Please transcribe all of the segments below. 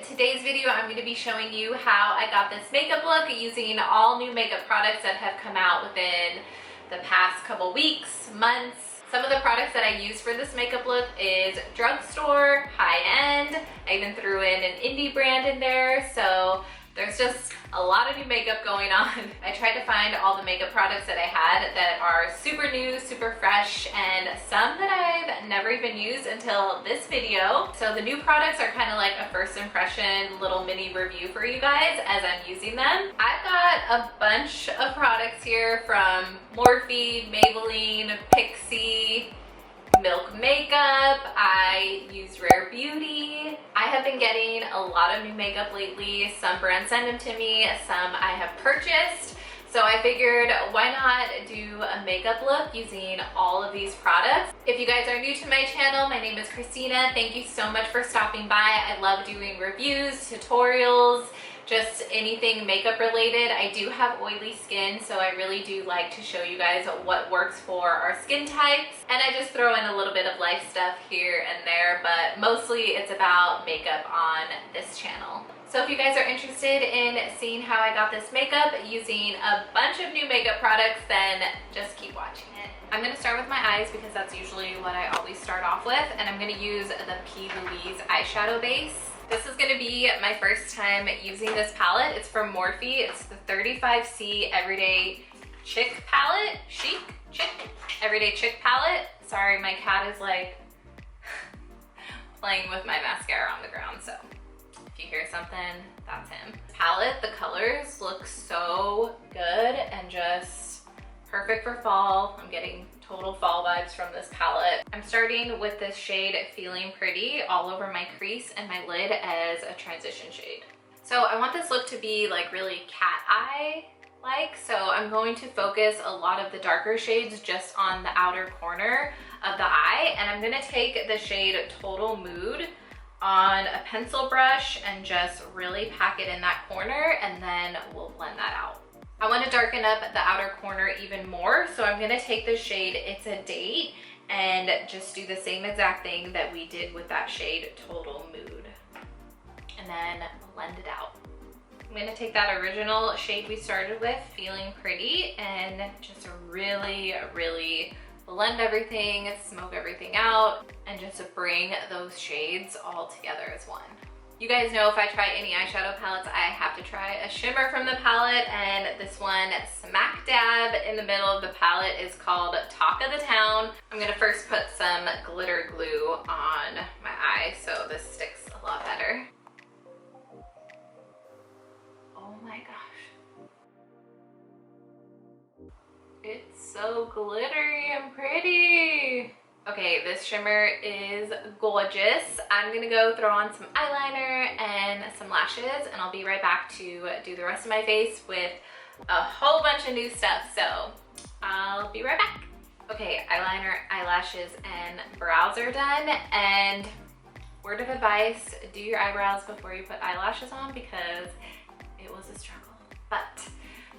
today's video, I'm going to be showing you how I got this makeup look using all new makeup products that have come out within the past couple weeks, months. Some of the products that I use for this makeup look is drugstore, high-end. I even threw in an indie brand in there, so there's just a lot of new makeup going on. I tried to find all the makeup products that I had that are super new, super fresh, and some that I've never even used until this video. So the new products are kind of like a first impression little mini review for you guys as I'm using them. I've got a bunch of products here from Morphe, Maybelline, Pixi, Milk Makeup. I use Rare Beauty. I have been getting a lot of new makeup lately. Some brands send them to me, some I have purchased. So I figured, why not do a makeup look using all of these products? If you guys are new to my channel, my name is Christina. Thank you so much for stopping by. I love doing reviews, tutorials, just anything makeup related. I do have oily skin, so I really do like to show you guys what works for our skin types. And I just throw in a little bit of life stuff here and there, but mostly it's about makeup on this channel. So if you guys are interested in seeing how I got this makeup using a bunch of new makeup products, then just keep watching it. I'm gonna start with my eyes because that's usually what I always start off with, and I'm gonna use the P. Louise eyeshadow base. This is gonna be my first time using this palette. It's from Morphe. It's the 35C Everyday Chic palette. Chic? Everyday Chic palette. Sorry, my cat is like playing with my mascara on the ground, so if you hear something, that's him. Palette, the colors look so good and just perfect for fall. I'm getting total fall vibes from this palette. I'm starting with this shade Feeling Pretty all over my crease and my lid as a transition shade. So I want this look to be like really cat eye like, so I'm going to focus a lot of the darker shades just on the outer corner of the eye, and I'm gonna take the shade Total Mood on a pencil brush and just really pack it in that corner, and then we'll blend that out. I want to darken up the outer corner even more, so I'm going to take the shade It's a Date and just do the same exact thing that we did with that shade Total Mood, and then blend it out. I'm going to take that original shade we started with, Feeling Pretty, and just really blend everything, smoke everything out, and just bring those shades all together as one. You guys know if I try any eyeshadow palettes, I have to try a shimmer from the palette, and this one smack dab in the middle of the palette is called Talk of the Town. I'm gonna first put some glitter glue on my eye so this sticks a lot better. Oh my gosh. It's so glittery and pretty. Okay, this shimmer is gorgeous. I'm gonna go throw on some eyeliner and some lashes, and I'll be right back to do the rest of my face with a whole bunch of new stuff, so I'll be right back. Okay, eyeliner, eyelashes, and brows are done, and word of advice, do your eyebrows before you put eyelashes on because it was a struggle. But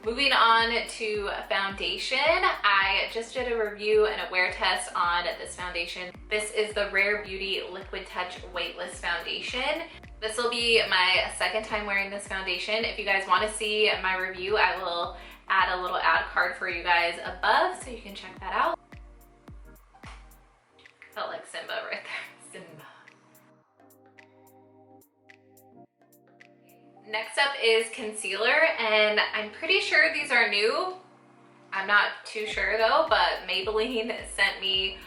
moving on to foundation, I just did a review and a wear test on this foundation. This is the Rare Beauty Liquid Touch Weightless Foundation. This will be my second time wearing this foundation. If you guys want to see my review, I will add a little ad card for you guys above so you can check that out. Felt like Simba right there. Simba. Next up is concealer, and I'm pretty sure these are new. I'm not too sure though, but Maybelline sent me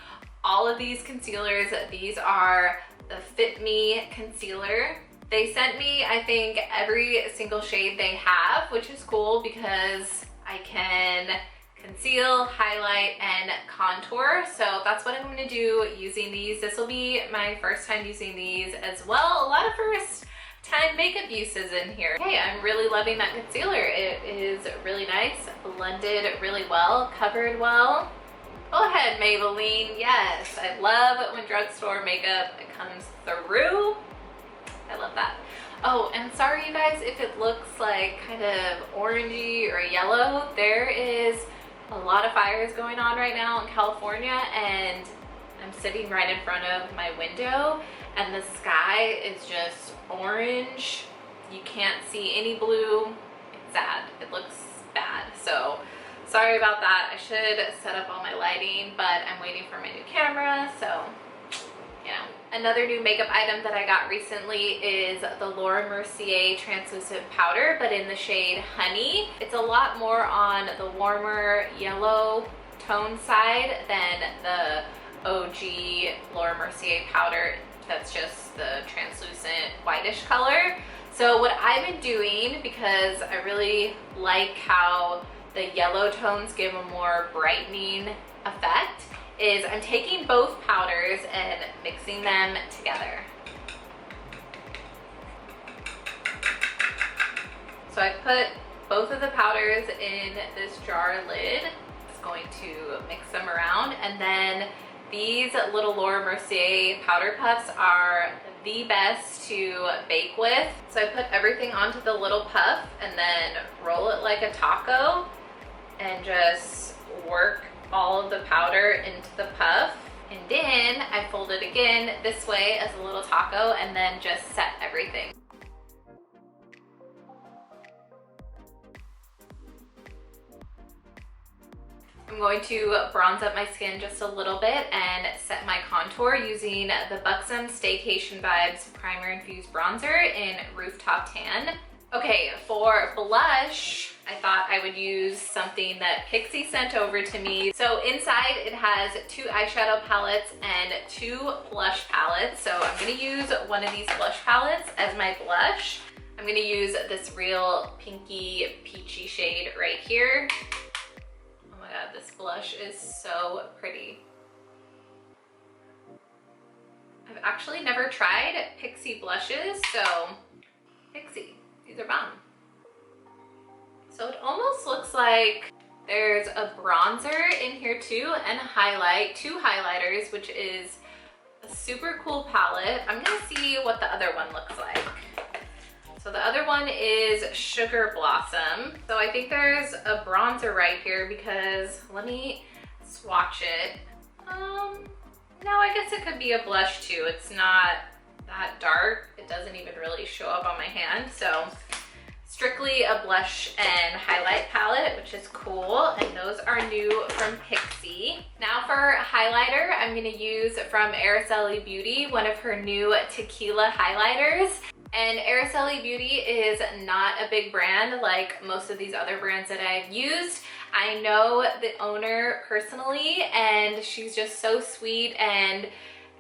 all of these concealers. These are the Fit Me concealer. They sent me, I think, every single shade they have, which is cool because I can conceal, highlight, and contour. So that's what I'm gonna do using these. This will be my first time using these as well. A lot of first time makeup uses in here. Okay, I'm really loving that concealer. It is really nice, blended really well, covered well. Go ahead, Maybelline. Yes, I love when drugstore makeup comes through. I love that. Oh, and sorry you guys if it looks like kind of orangey or yellow. There is a lot of fires going on right now in California, and I'm sitting right in front of my window and the sky is just orange. You can't see any blue. It's sad. It looks bad. So sorry about that. I should set up all my lighting, but I'm waiting for my new camera, so yeah. Another new makeup item that I got recently is the Laura Mercier translucent powder, but in the shade Honey. It's a lot more on the warmer yellow tone side than the OG Laura Mercier powder that's just the translucent whitish color. So what I've been doing, because I really like how the yellow tones give a more brightening effect, is I'm taking both powders and mixing them together. So I put both of the powders in this jar lid. Just going to mix them around, and then these little Laura Mercier powder puffs are the best to bake with. So I put everything onto the little puff and then roll it like a taco and just work all of the powder into the puff. And then I fold it again this way as a little taco and then just set everything. I'm going to bronze up my skin just a little bit and set my contour using the Buxom Staycation Vibes Primer Infused Bronzer in Rooftop Tan. Okay, for blush, I thought I would use something that Pixi sent over to me. So inside it has 2 eyeshadow palettes and 2 blush palettes. So I'm gonna use one of these blush palettes as my blush. I'm gonna use this real pinky peachy shade right here. Oh my God, this blush is so pretty. I've actually never tried Pixi blushes, so Pixi. These are bomb. So it almost looks like there's a bronzer in here too, and a highlight, 2 highlighters, which is a super cool palette. I'm gonna see what the other one looks like. So the other one is Sugar Blossom. So I think there's a bronzer right here, because let me swatch it. No, I guess it could be a blush too. It's not that dark. It doesn't even really show up on my hand. So strictly a blush and highlight palette, which is cool. And those are new from Pixi. Now for highlighter, I'm gonna use from Araceli Beauty, one of her new tequila highlighters. And Araceli Beauty is not a big brand like most of these other brands that I've used. I know the owner personally, and she's just so sweet, and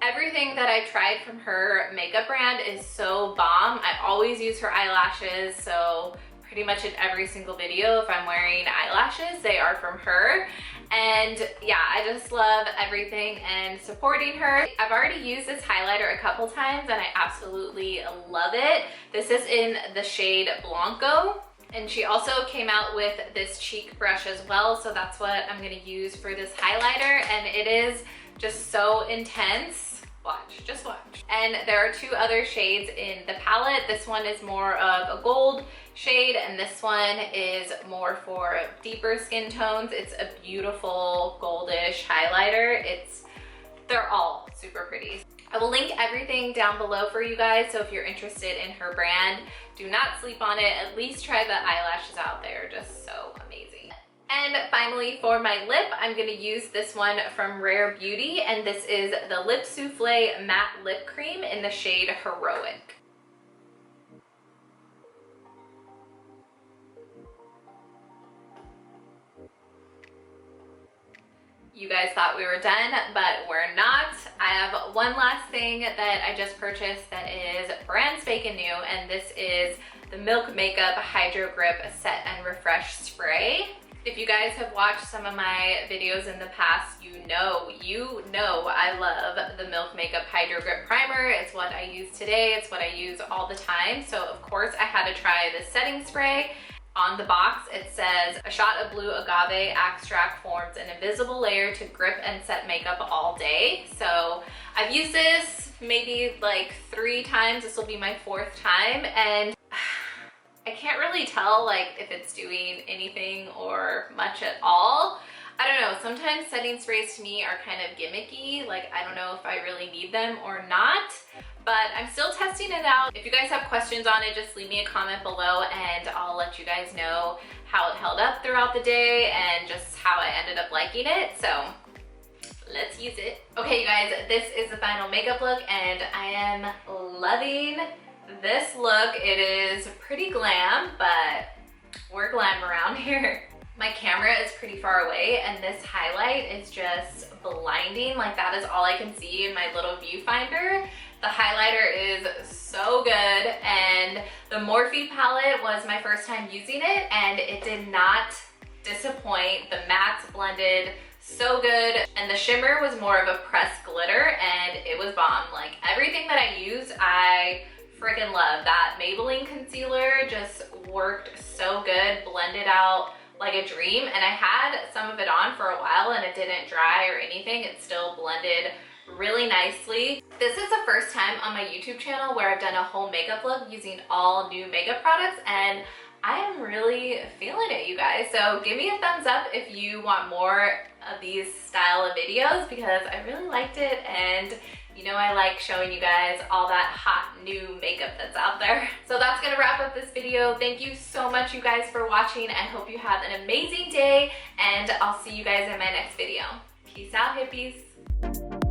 everything that I tried from her makeup brand is so bomb. I always use her eyelashes, so pretty much in every single video, if I'm wearing eyelashes, they are from her. And yeah, I just love everything and supporting her. I've already used this highlighter a couple times and I absolutely love it. This is in the shade Blanco. And she also came out with this cheek brush as well, so that's what I'm gonna use for this highlighter, and it is just so intense. Watch, just watch. And there are 2 other shades in the palette. This one is more of a gold shade, and this one is more for deeper skin tones. It's a beautiful goldish highlighter. They're all super pretty. I will link everything down below for you guys, so if you're interested in her brand, do not sleep on it. At least try the eyelashes out. They're just so amazing. And finally, for my lip, I'm gonna use this one from Rare Beauty, and this is the Lip Souffle Matte Lip Cream in the shade Heroic. You guys thought we were done, but we're not. I have one last thing that I just purchased that is brand spanking new, and this is the Milk Makeup Hydro Grip Set and Refresh Spray. If you guys have watched some of my videos in the past, you know I love the Milk Makeup Hydro Grip Primer. It's what I use today. It's what I use all the time. So of course I had to try this setting spray. On the box, it says, a shot of blue agave extract forms an invisible layer to grip and set makeup all day. So I've used this maybe like 3 times. This will be my 4th time, and I can't really tell like if it's doing anything or much at all. I don't know, sometimes setting sprays to me are kind of gimmicky. Like, I don't know if I really need them or not, but I'm still testing it out. If you guys have questions on it, just leave me a comment below and I'll let you guys know how it held up throughout the day and just how I ended up liking it. So let's use it. Okay, you guys, this is the final makeup look and I am loving this look. It is pretty glam, but we're glam around here. My camera is pretty far away and this highlight is just blinding. Like, that is all I can see in my little viewfinder. The highlighter is so good, and the Morphe palette was my first time using it and it did not disappoint. The mattes blended so good and the shimmer was more of a pressed glitter and it was bomb. Like, everything that I used, I freaking love. That Maybelline concealer just worked so good, blended out like a dream, and I had some of it on for a while and it didn't dry or anything. It still blended really nicely. This is the first time on my YouTube channel where I've done a whole makeup look using all new makeup products, and I am really feeling it, you guys. So give me a thumbs up if you want more of these style of videos, because I really liked it, and you know I like showing you guys all that hot new makeup that's out there. So that's gonna wrap up this video. Thank you so much, you guys, for watching. I hope you have an amazing day, and I'll see you guys in my next video. Peace out, hippies.